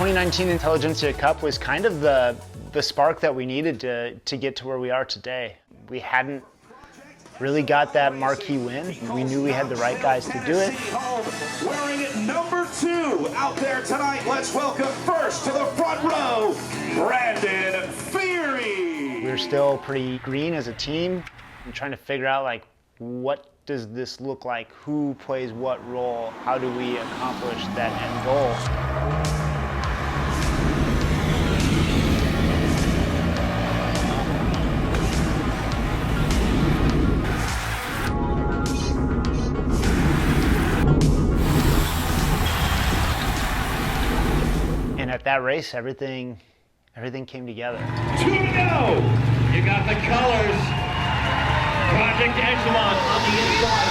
2019 IntelliCup was kind of the spark that we needed to get to where we are today. We hadn't really got that marquee win. We knew we had the right guys to do it. Wearing it number 2 out there tonight. Let's welcome first to the front row, Brandon Feary. We were still pretty green as a team and trying to figure out, like, what does this look like? Who plays what role? How do we accomplish that end goal? At that race, everything came together. 2 to go! You got the colors. Project Echelon on the inside.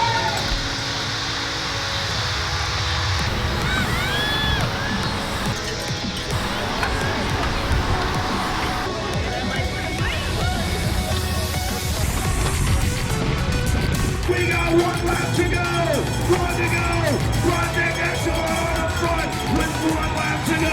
We got 1 lap to go! 1 to go! Project Echelon on the front with 1 lap to go!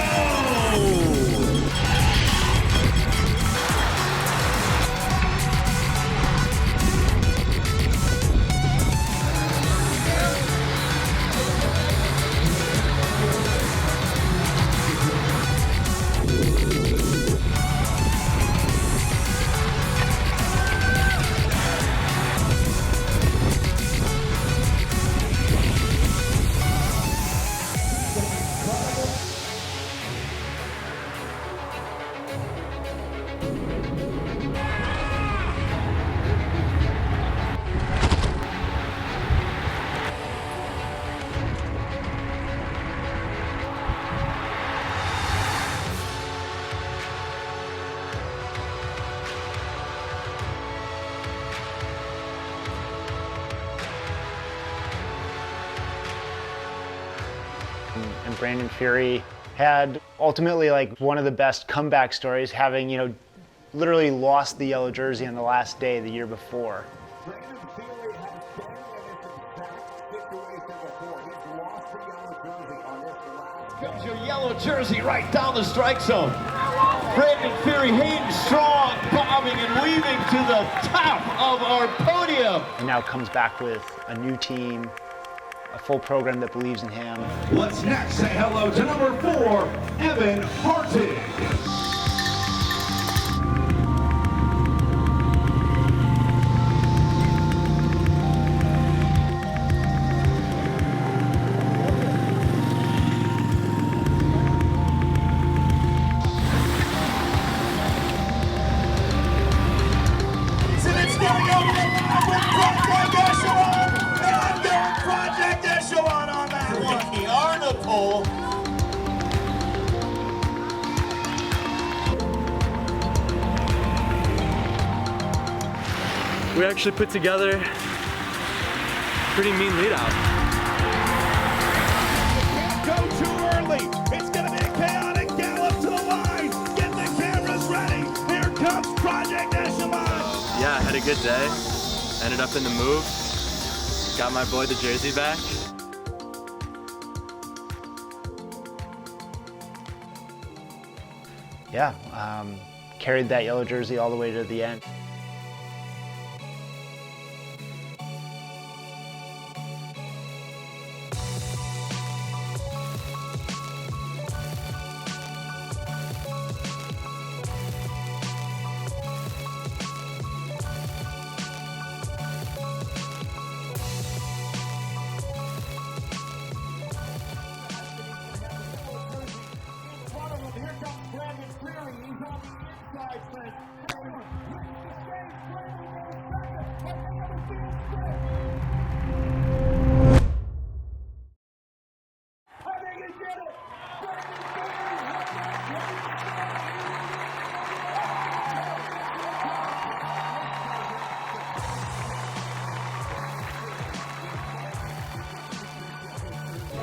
And Brandon Feary had ultimately like one of the best comeback stories, having, you know, literally lost the yellow jersey on the last day the year before. Brandon Feary has been in this exact situation before. He's lost the yellow jersey on this last. Comes your yellow jersey right down the strike zone. Brandon Feary, Hayden strong, bobbing and weaving to the top of our podium. And now comes back with a new team, a full program that believes in him. Let's next say hello to number 4, Evan Hartig. Project Echelon on that one. The Arnapole. We actually put together a pretty mean lead out. Can't go too early. It's going to be a chaotic gallop to the line. Get the cameras ready. Here comes Project Echelon. Yeah, I had a good day. Ended up in the move. Got my boy the jersey back. Yeah, carried that yellow jersey all the way to the end.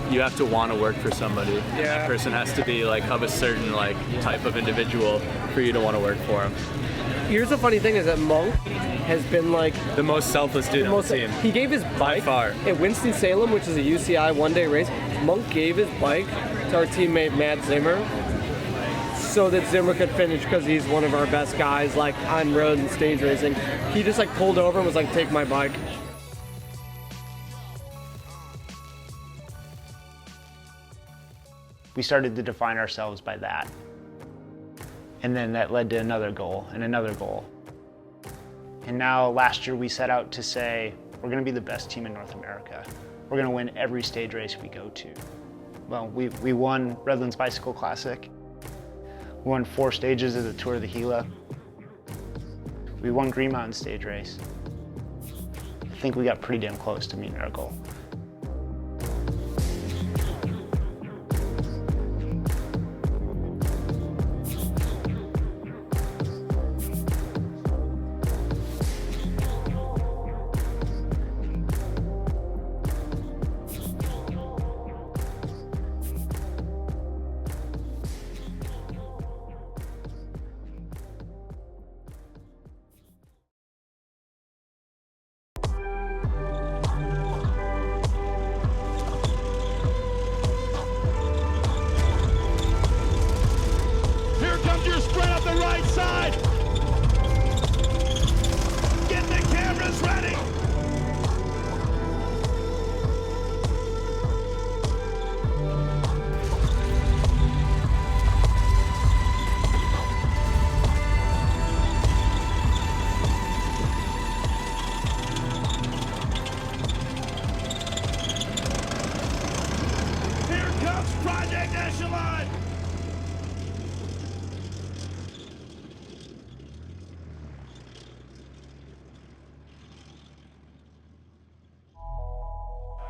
You have to want to work for somebody. Yeah. That person has to be like of a certain like type of individual for you to want to work for them. Here's the funny thing is that Monk has been like the most selfless dude on the team. He gave his bike far at Winston-Salem, which is a UCI one-day race. Monk gave his bike to our teammate Matt Zimmer, so that Zimmer could finish because he's one of our best guys, like on road and stage racing. He just like pulled over and was like, take my bike. We started to define ourselves by that. And then that led to another goal and another goal. And now last year we set out to say, we're gonna be the best team in North America. We're gonna win every stage race we go to. Well, we won Redlands Bicycle Classic. We won 4 stages of the Tour of the Gila. We won Green Mountain Stage Race. I think we got pretty damn close to meeting our goal. Here comes your sprint up the right side. Get the cameras ready. Here comes Project Echelon.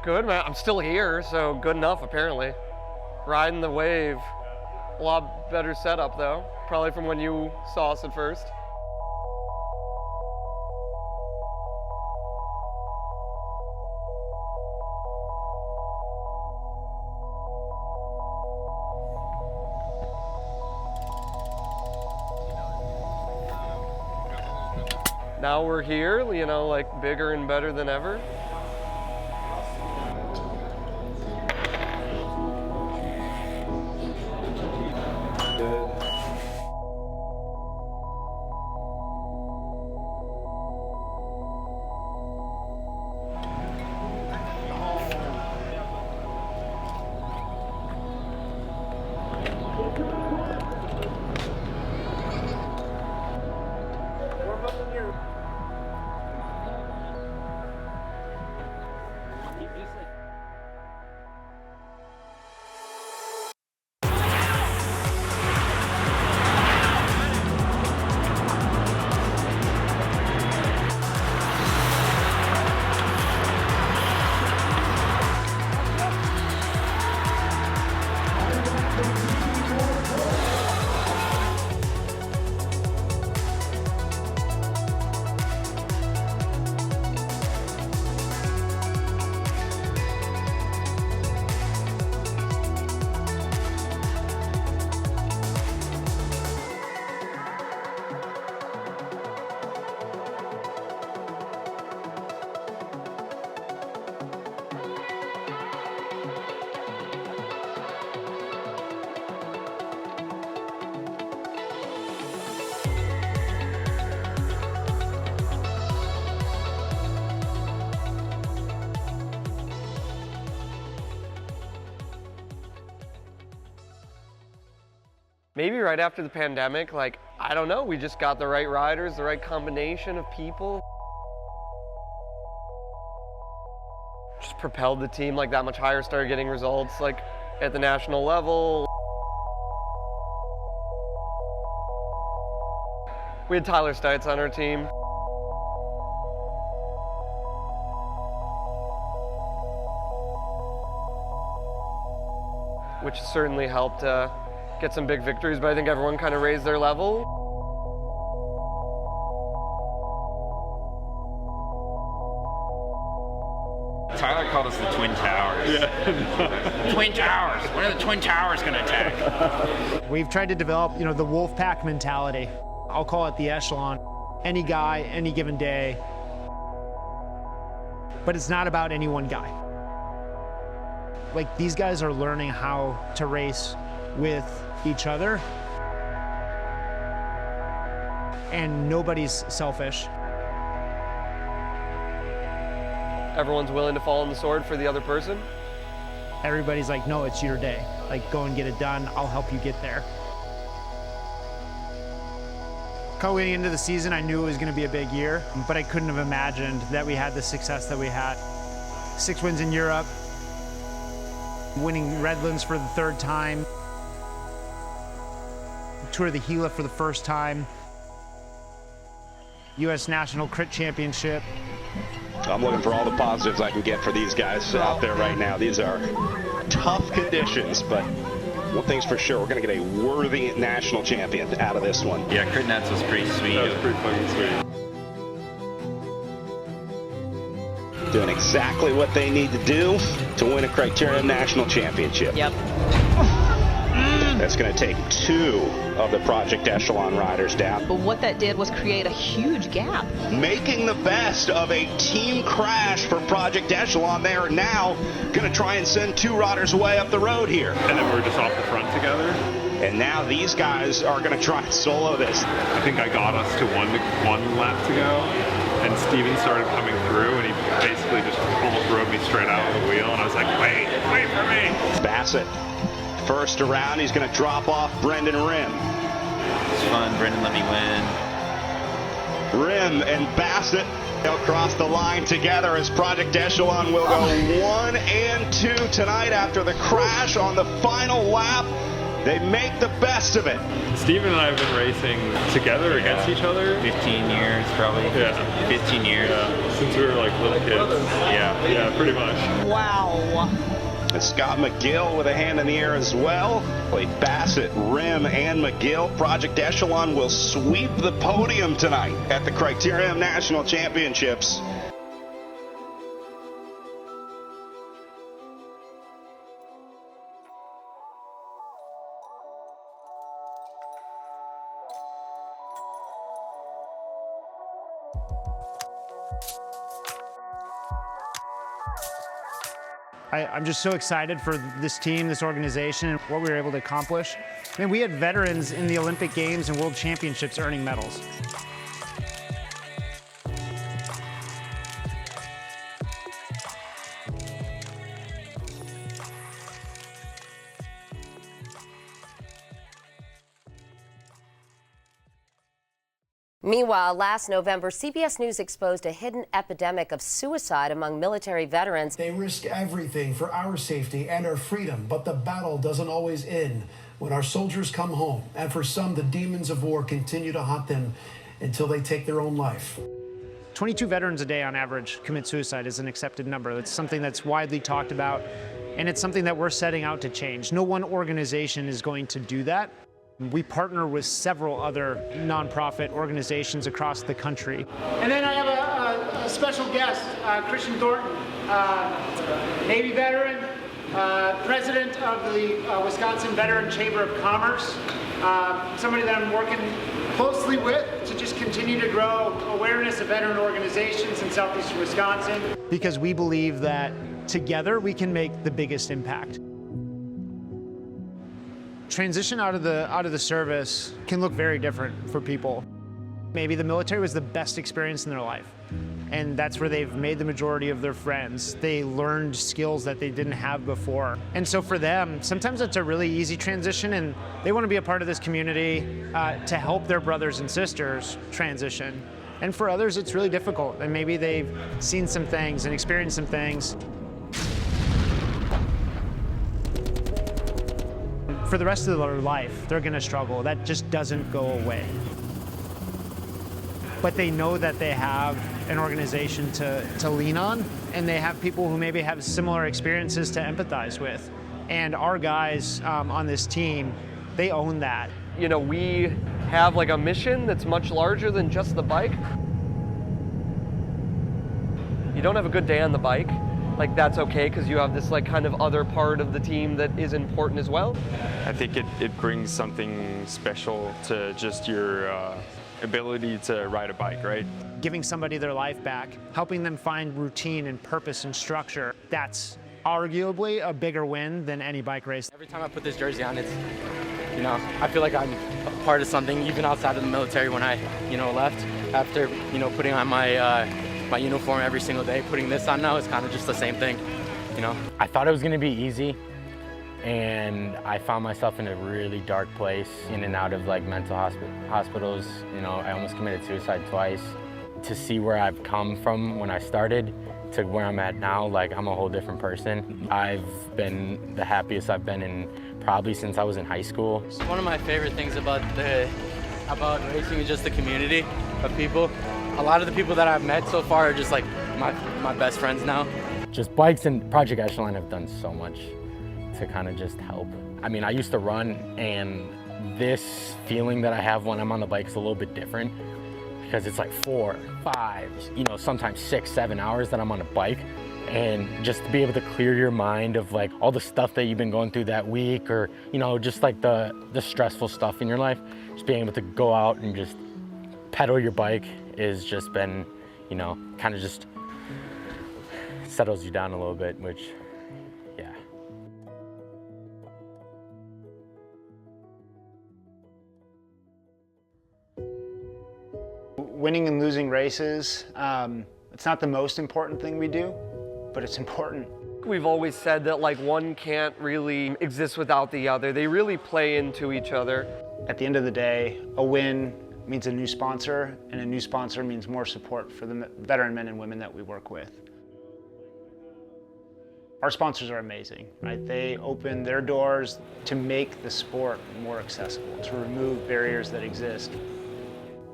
Good, man. I'm still here, so good enough, apparently. Riding the wave. A lot better setup, though. Probably from when you saw us at first. Now we're here, you know, like bigger and better than ever. Maybe right after the pandemic, like, I don't know, we just got the right riders, the right combination of people. Just propelled the team like that much higher, started getting results like at the national level. We had Tyler Stites on our team. Which certainly helped get some big victories, but I think everyone kind of raised their level. Tyler called us the Twin Towers. Yeah. Twin Towers. When are the Twin Towers going to attack? We've tried to develop, the wolf pack mentality. I'll call it the echelon. Any guy, any given day. But it's not about any one guy. Like, these guys are learning how to race with each other. and nobody's selfish. Everyone's willing to fall on the sword for the other person. Everybody's like, no, it's your day. Like, go and get it done. I'll help you get there. Going into the season, I knew it was going to be a big year, but I couldn't have imagined that we had the success that we had. 6 wins in Europe, winning Redlands for the 3rd time, Tour of the Gila for the 1st time, U.S. National Crit Championship. I'm looking for all the positives I can get for these guys out there right now. These are tough conditions, but one thing's for sure, we're going to get a worthy national champion out of this one. Yeah, Crit Nets was pretty sweet. That was pretty fucking sweet. Doing exactly what they need to do to win a Criterium National Championship. Yep. That's going to take 2 of the Project Echelon riders down. But what that did was create a huge gap. Making the best of a team crash for Project Echelon. They are now going to try and send 2 riders away up the road here. And then we're just off the front together. And now these guys are going to try and solo this. I think I got us to one lap to go, and Steven started coming through, and he basically just almost rode me straight out of the wheel, and I was like, wait for me. Bassett, first around, he's going to drop off Brendan Rim. It's fun. Brendan let me win. Rim and Bassett, they'll cross the line together as Project Echelon will go 1 and 2 tonight after the crash on the final lap. They make the best of it. Steven and I have been racing together against each other. 15 years, probably. Yeah. 15 years. Yeah, since we were like little kids. Yeah, pretty much. Wow. And Scott McGill with a hand in the air as well. Bassett, Rim, and McGill. Project Echelon will sweep the podium tonight at the Criterium National Championships. I'm just so excited for this team, this organization, and what we were able to accomplish. I mean, we had veterans in the Olympic Games and World Championships earning medals. Meanwhile, last November, CBS News exposed a hidden epidemic of suicide among military veterans. They risk everything for our safety and our freedom, but the battle doesn't always end when our soldiers come home. And for some, the demons of war continue to haunt them until they take their own life. 22 veterans a day on average commit suicide is an accepted number. It's something that's widely talked about, and it's something that we're setting out to change. No one organization is going to do that. We partner with several other nonprofit organizations across the country. And then I have a special guest, Christian Thornton, Navy veteran, president of the Wisconsin Veteran Chamber of Commerce, somebody that I'm working closely with to just continue to grow awareness of veteran organizations in southeastern Wisconsin. Because we believe that together we can make the biggest impact. Transition out of the service can look very different for people. Maybe the military was the best experience in their life, and that's where they've made the majority of their friends. They learned skills that they didn't have before. And so for them, sometimes it's a really easy transition, and they want to be a part of this community to help their brothers and sisters transition. And for others, it's really difficult, and maybe they've seen some things and experienced some things. For the rest of their life, they're gonna struggle. That just doesn't go away. But they know that they have an organization to lean on, and they have people who maybe have similar experiences to empathize with. And our guys on this team, they own that. You know, we have like a mission that's much larger than just the bike. You don't have a good day on the bike, like that's okay because you have this like kind of other part of the team that is important as well. I think it brings something special to just your ability to ride a bike, right? Giving somebody their life back, helping them find routine and purpose and structure, that's arguably a bigger win than any bike race. Every time I put this jersey on, it's, you know, I feel like I'm part of something even outside of the military when I, left. After, putting on my my uniform every single day, putting this on now is kind of just the same thing, I thought it was gonna be easy, and I found myself in a really dark place, in and out of like mental hospitals. I almost committed suicide twice. To see where I've come from when I started to where I'm at now, like I'm a whole different person. I've been the happiest I've been in probably since I was in high school. One of my favorite things about racing is just the community of people. A lot of the people that I've met so far are just like my best friends now. Just bikes and Project Echelon have done so much to kind of just help. I mean, I used to run, and this feeling that I have when I'm on the bike is a little bit different, because it's like 4, 5, sometimes 6, 7 hours that I'm on a bike. And just to be able to clear your mind of like all the stuff that you've been going through that week, or, just like the stressful stuff in your life, just being able to go out and just pedal your bike has just been, kind of just settles you down a little bit, which, yeah. Winning and losing races, it's not the most important thing we do, but it's important. We've always said that like one can't really exist without the other. They really play into each other. At the end of the day, a win means a new sponsor, and a new sponsor means more support for the veteran men and women that we work with. Our sponsors are amazing, right? They open their doors to make the sport more accessible, to remove barriers that exist.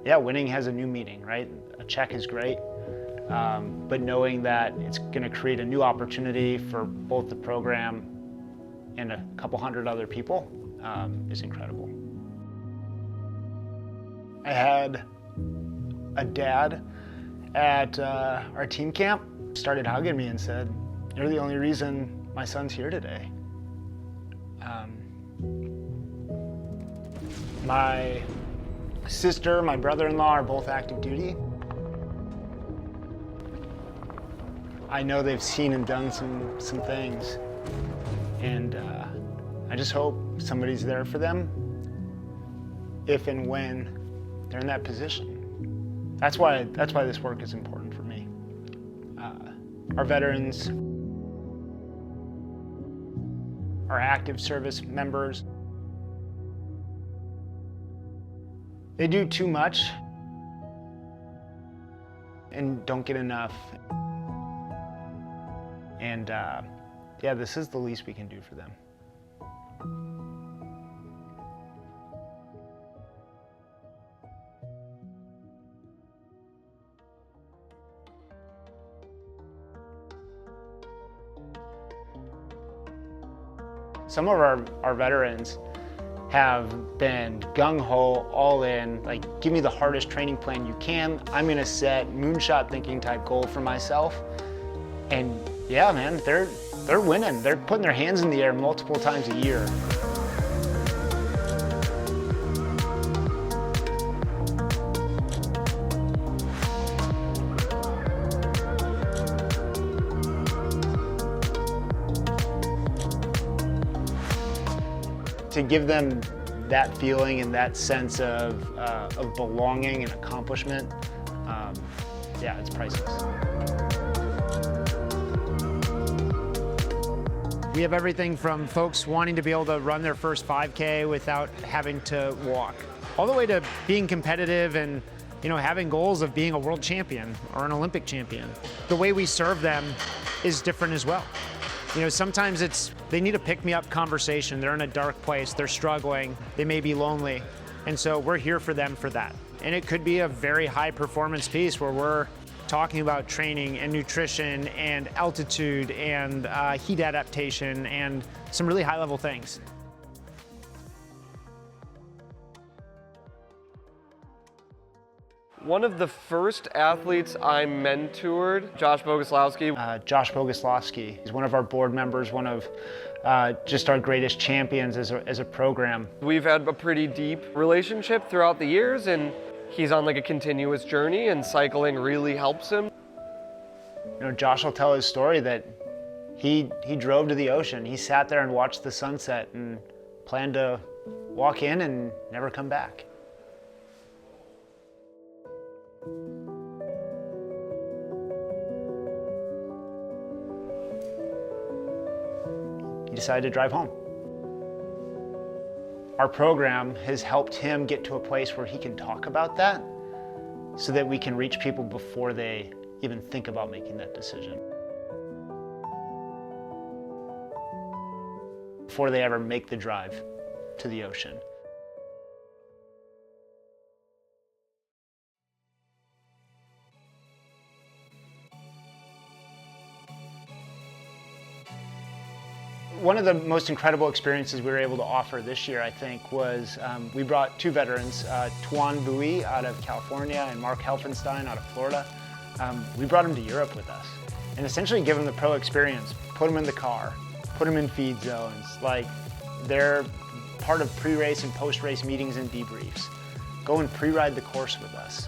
Yeah, winning has a new meaning, right? A check is great, but knowing that it's going to create a new opportunity for both the program and a couple hundred other people is incredible. I had a dad at our team camp started hugging me and said, "You're the only reason my son's here today." My sister, my brother-in-law are both active duty. I know they've seen and done some things, and I just hope somebody's there for them if and when they're in that position. That's why this work is important for me. Our veterans, our active service members, they do too much and don't get enough. And yeah, this is the least we can do for them. Some of our veterans have been gung-ho, all in, like, give me the hardest training plan you can. I'm gonna set moonshot thinking type goal for myself. And yeah, man, they're winning. They're putting their hands in the air multiple times a year. To give them that feeling and that sense of belonging and accomplishment, yeah, it's priceless. We have everything from folks wanting to be able to run their first 5K without having to walk, all the way to being competitive and having goals of being a world champion or an Olympic champion. The way we serve them is different as well. Sometimes they need a pick-me-up conversation. They're in a dark place, they're struggling, they may be lonely. And so we're here for them for that. And it could be a very high performance piece where we're talking about training and nutrition and altitude and heat adaptation and some really high level things. One of the first athletes I mentored, Josh Boguslawski. Josh Boguslawski, he's one of our board members, one of just our greatest champions as a program. We've had a pretty deep relationship throughout the years, and he's on like a continuous journey, and cycling really helps him. Josh will tell his story that he drove to the ocean. He sat there and watched the sunset and planned to walk in and never come back. He decided to drive home. Our program has helped him get to a place where he can talk about that so that we can reach people before they even think about making that decision. Before they ever make the drive to the ocean. One of the most incredible experiences we were able to offer this year, I think, was we brought two veterans, Tuan Bui out of California and Mark Helfenstein out of Florida. We brought them to Europe with us and essentially give them the pro experience, put them in the car, put them in feed zones, like they're part of pre-race and post-race meetings and debriefs. Go and pre-ride the course with us.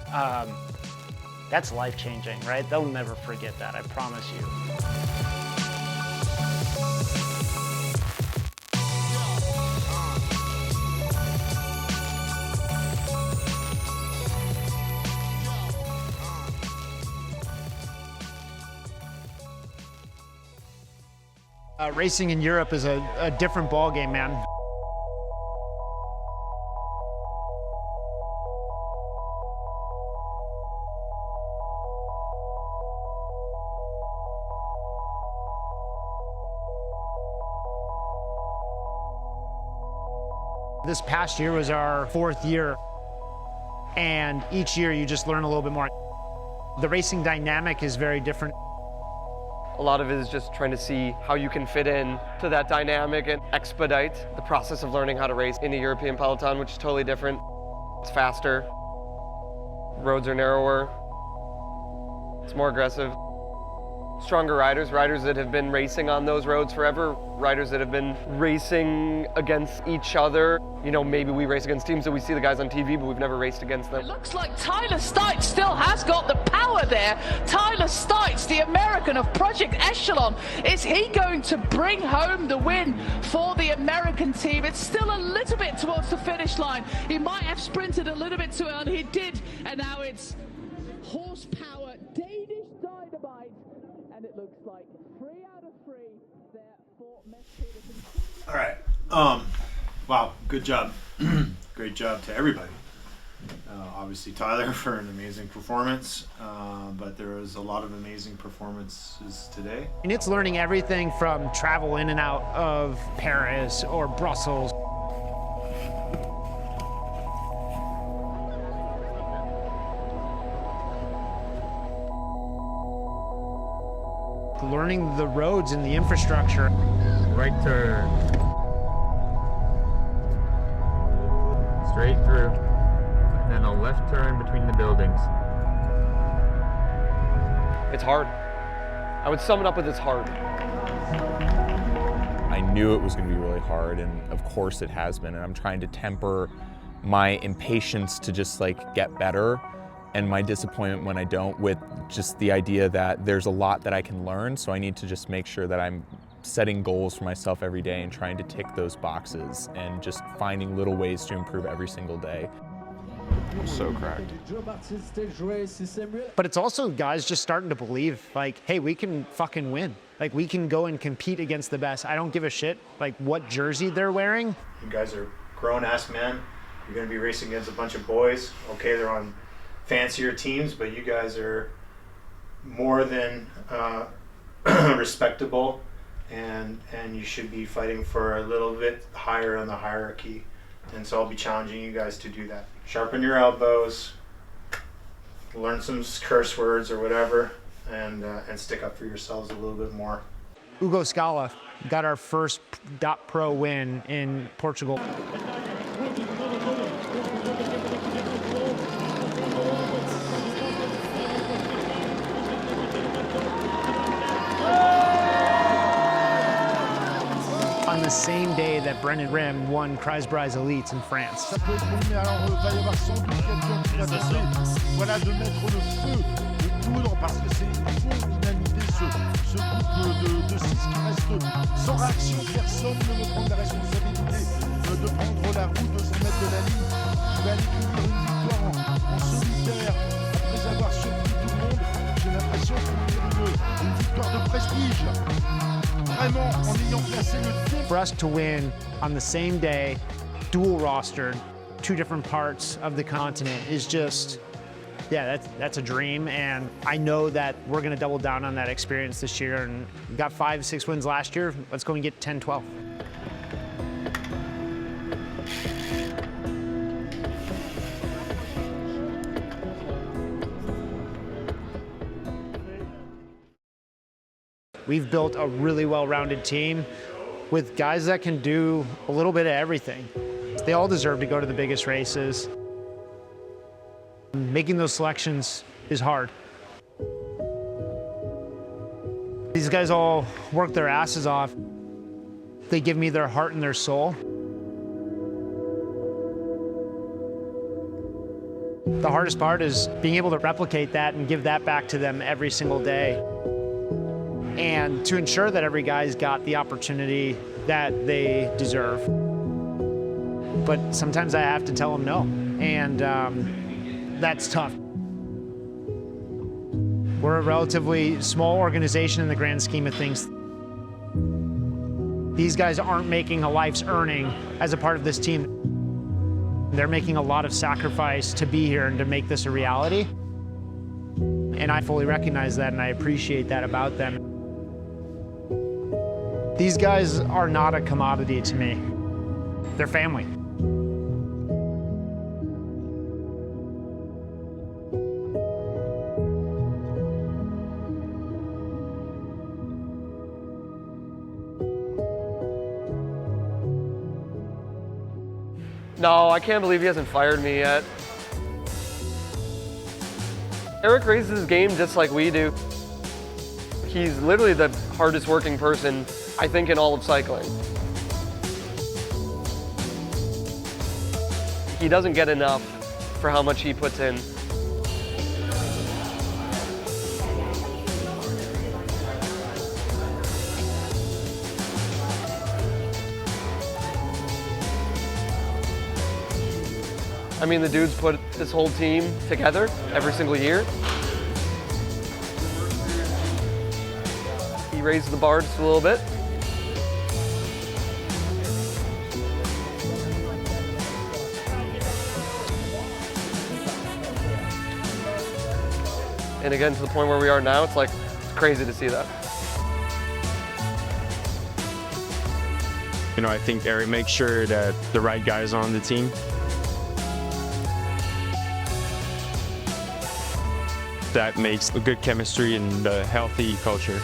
That's life-changing, right? They'll never forget that, I promise you. Racing in Europe is a different ballgame, man. This past year was our 4th year, and each year you just learn a little bit more. The racing dynamic is very different. A lot of it is just trying to see how you can fit in to that dynamic and expedite the process of learning how to race in a European peloton, which is totally different. It's faster, roads are narrower, it's more aggressive. Stronger riders, riders that have been racing on those roads forever, riders that have been racing against each other. You know, maybe we race against teams that we see the guys on TV, but we've never raced against them. It looks like Tyler Stites still has got the power there. Tyler Stites, the American of Project Echelon, is he going to bring home the win for the American team? It's still a little bit towards the finish line. He might have sprinted a little bit too early. He did, and now it's horsepower, Danish Dynamite, and it looks like 3 out of 3 there for Mess Peterson. All right. Wow, good job. Great job to everybody. Obviously Tyler for an amazing performance, but there was a lot of amazing performances today. And it's learning everything from travel in and out of Paris or Brussels. Learning the roads and the infrastructure. Right turn. Straight through. Then a left turn between the buildings. It's hard. I would sum it up with it's hard. I knew it was going to be really hard, and of course it has been, and I'm trying to temper my impatience to just like get better and my disappointment when I don't with just the idea that there's a lot that I can learn, so I need to just make sure that I'm setting goals for myself every day and trying to tick those boxes and just finding little ways to improve every single day. I'm so cracked. But it's also guys just starting to believe, like, hey, we can fucking win. Like, we can go and compete against the best. I don't give a shit, like, what jersey they're wearing. You guys are grown-ass men. You're going to be racing against a bunch of boys. Okay, they're on fancier teams, but you guys are more than respectable, and you should be fighting for a little bit higher on the hierarchy. And so I'll be challenging you guys to do that. Sharpen your elbows, learn some curse words or whatever, and stick up for yourselves a little bit more. Hugo Scala got our first .pro win in Portugal. On the same day that Brendan Rim won Kreisbreis Elites in France. Voilà, de mettre le feu, de poudre, parce que c'est une unanimité, ce groupe de 6 qui reste sans réaction. Personne ne veut prendre la responsabilité de prendre la route 200 mètres de la ligne. Il va aller cueillir une victoire en solitaire après avoir surpris tout le monde. J'ai l'impression qu'on a une victoire de prestige. Vraiment en ayant placé le For us to win on the same day, dual rostered, two different parts of the continent is just, yeah, that's a dream. And I know that we're going to double down on that experience this year. And we got 5-6 wins last year. Let's go and get 10-12. We've built a really well-rounded team with guys that can do a little bit of everything. They all deserve to go to the biggest races. Making those selections is hard. These guys all work their asses off. They give me their heart and their soul. The hardest part is being able to replicate that and give that back to them every single day. And to ensure that every guy's got the opportunity that they deserve. But sometimes I have to tell them no, and that's tough. We're a relatively small organization in the grand scheme of things. These guys aren't making a life's earning as a part of this team. They're making a lot of sacrifice to be here and to make this a reality. And I fully recognize that, and I appreciate that about them. These guys are not a commodity to me. They're family. No, I can't believe he hasn't fired me yet. Eric raises his game just like we do. He's literally the hardest working person, I think, in all of cycling. He doesn't get enough for how much he puts in. I mean, the dude's put this whole team together every single year. He raised the bar just a little bit. And again, to the point where we are now, it's crazy to see that. You know, I think Eric makes sure that the right guys are on the team. That makes a good chemistry and a healthy culture.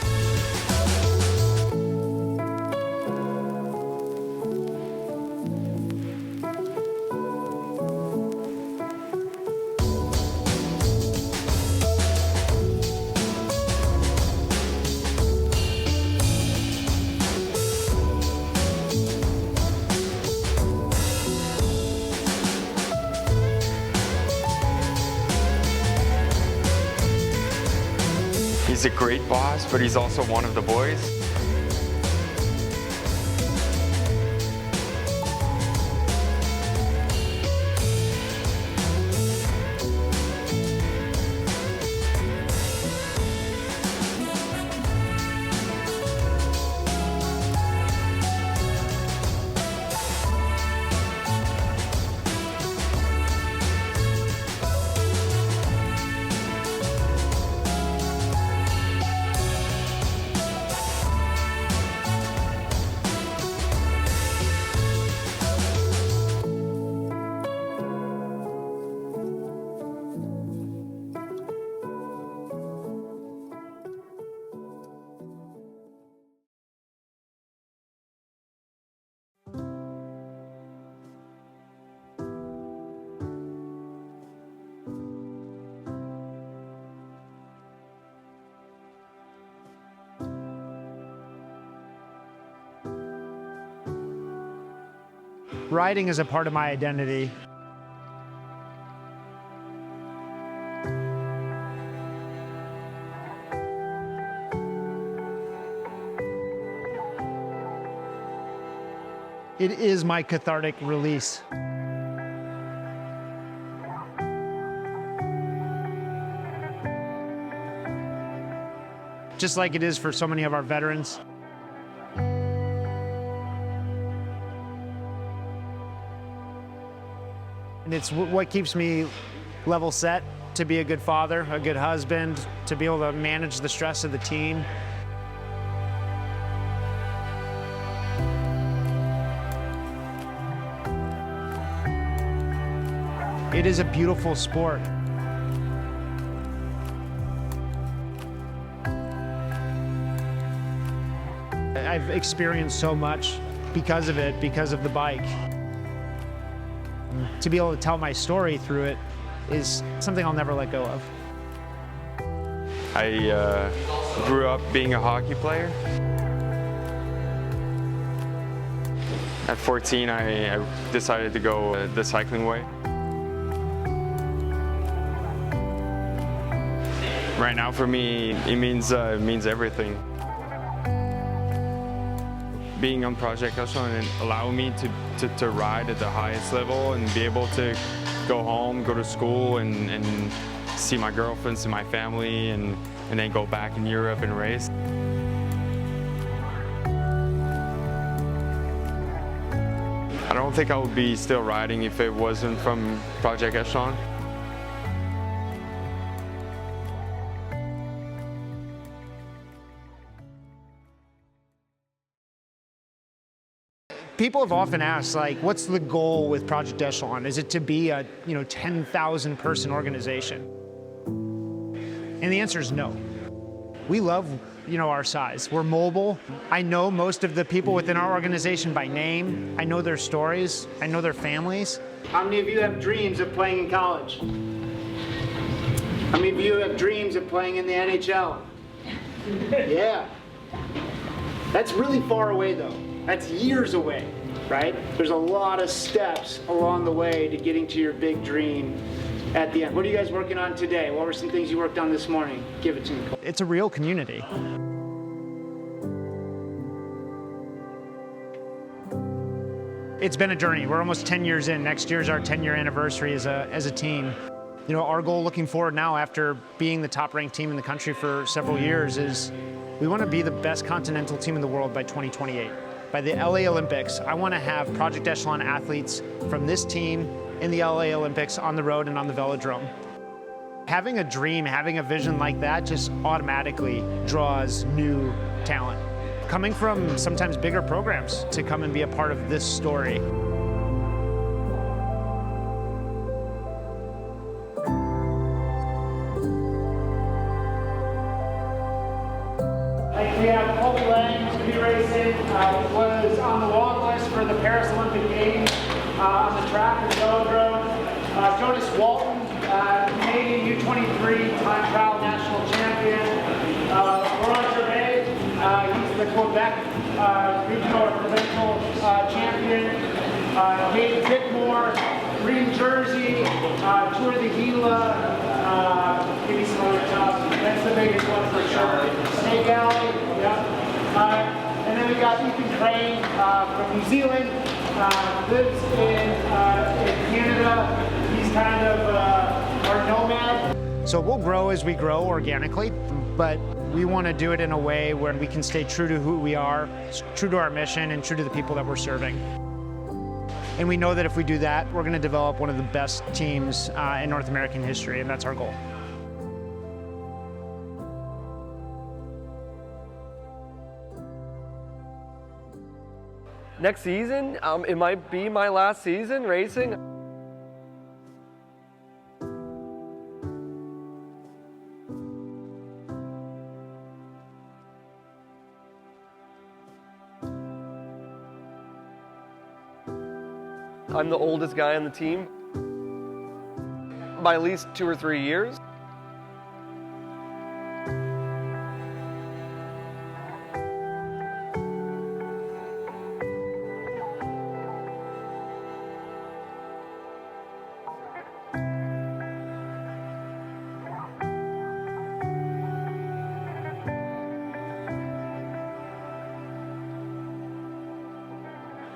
He's a great boss, but he's also one of the boys. Riding is a part of my identity. It is my cathartic release. Just like it is for so many of our veterans. And it's what keeps me level set to be a good father, a good husband, to be able to manage the stress of the team. It is a beautiful sport. I've experienced so much because of it, because of the bike. To be able to tell my story through it is something I'll never let go of. I grew up being a hockey player. At 14, I decided to go the cycling way. Right now, for me, it means everything. Being on Project Echelon and allowing me to ride at the highest level and be able to go home, go to school, and see my girlfriend, see my family, and then go back in Europe and race. I don't think I would be still riding if it wasn't from Project Echelon. People have often asked, like, what's the goal with Project Echelon? Is it to be a 10,000 person organization? And the answer is no. We love our size. We're mobile. I know most of the people within our organization by name. I know their stories. I know their families. How many of you have dreams of playing in college? How many of you have dreams of playing in the NHL? Yeah. That's really far away though. That's years away, right? There's a lot of steps along the way to getting to your big dream at the end. What are you guys working on today? What were some things you worked on this morning? Give it to me. It's a real community. It's been a journey. We're almost 10 years in. Next year's our 10-year anniversary as a team. Our goal looking forward now, after being the top-ranked team in the country for several years, is we want to be the best continental team in the world by 2028. By the LA Olympics, I want to have Project Echelon athletes from this team in the LA Olympics on the road and on the velodrome. Having a dream, having a vision like that just automatically draws new talent. Coming from sometimes bigger programs to come and be a part of this story. We have Colby Lang, who's going to be racing, was on the long list for the Paris Olympic Games on the track and velodrome. Jonas Walton, Canadian U23 time trial national champion. Laurent Gervais, he's the Quebec regional or provincial champion. Gabe Bickmore, Green Jersey, Tour de Gila, maybe some other stuff. That's the biggest one for sure. Snake Alley, yeah. And then we got Ethan Crane from New Zealand, lives in Canada. He's kind of our nomad. So we'll grow as we grow organically, but we want to do it in a way where we can stay true to who we are, true to our mission, and true to the people that we're serving. And we know that if we do that, we're going to develop one of the best teams in North American history, and that's our goal. Next season, it might be my last season racing. I'm the oldest guy on the team by at least 2 or 3 years.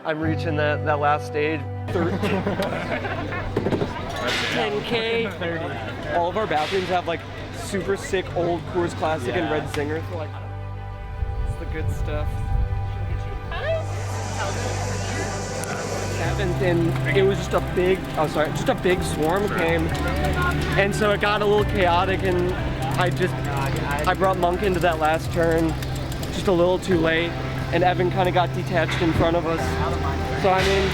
I'm reaching that last stage. 10K. 30. All of our bathrooms have like super sick old Coors Classic and Red Zinger. So like, it's the good stuff. And it was just a big, just a big swarm came, and so it got a little chaotic, and I brought Monk into that last turn just a little too late, and Evan kind of got detached in front of us. So I mean,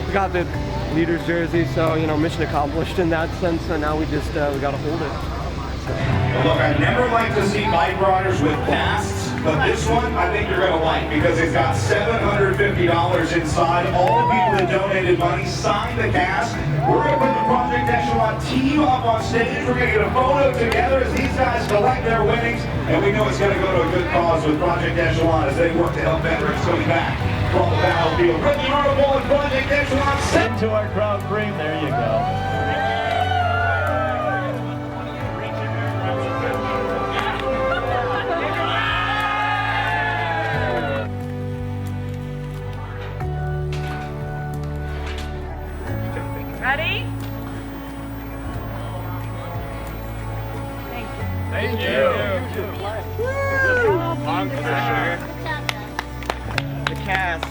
we got the leader's jersey, so you know, mission accomplished in that sense. So now we just we got to hold it. Well, look, I never like to see bike riders with casts, but this one I think you're going to like because it's got $750 inside. All the people that donated money signed the cast. We're going to put the Project Echelon team up on stage. We're going to get a photo together as these guys collect their winnings, and we know it's going to go to a good cause with Project Echelon as they work to help veterans coming back from the battlefield. Ricky Arnold and Project Echelon sent to our crowd frame. There you go. Ready? Thank you. Long for sure. The cast.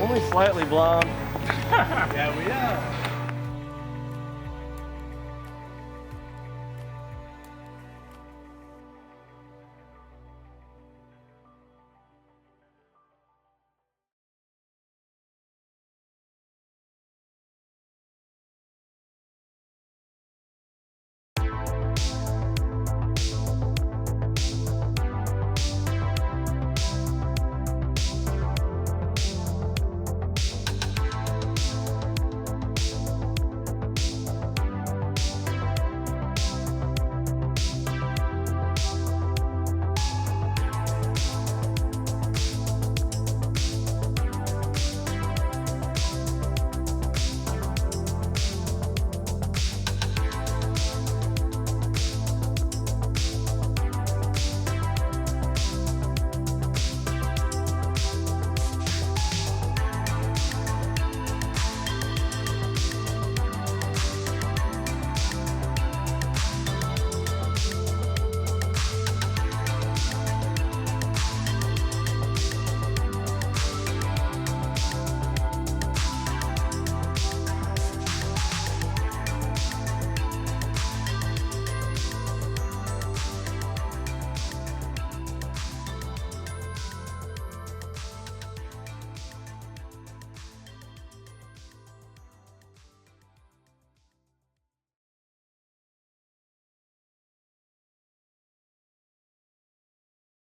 Only slightly blonde. Yeah, we are.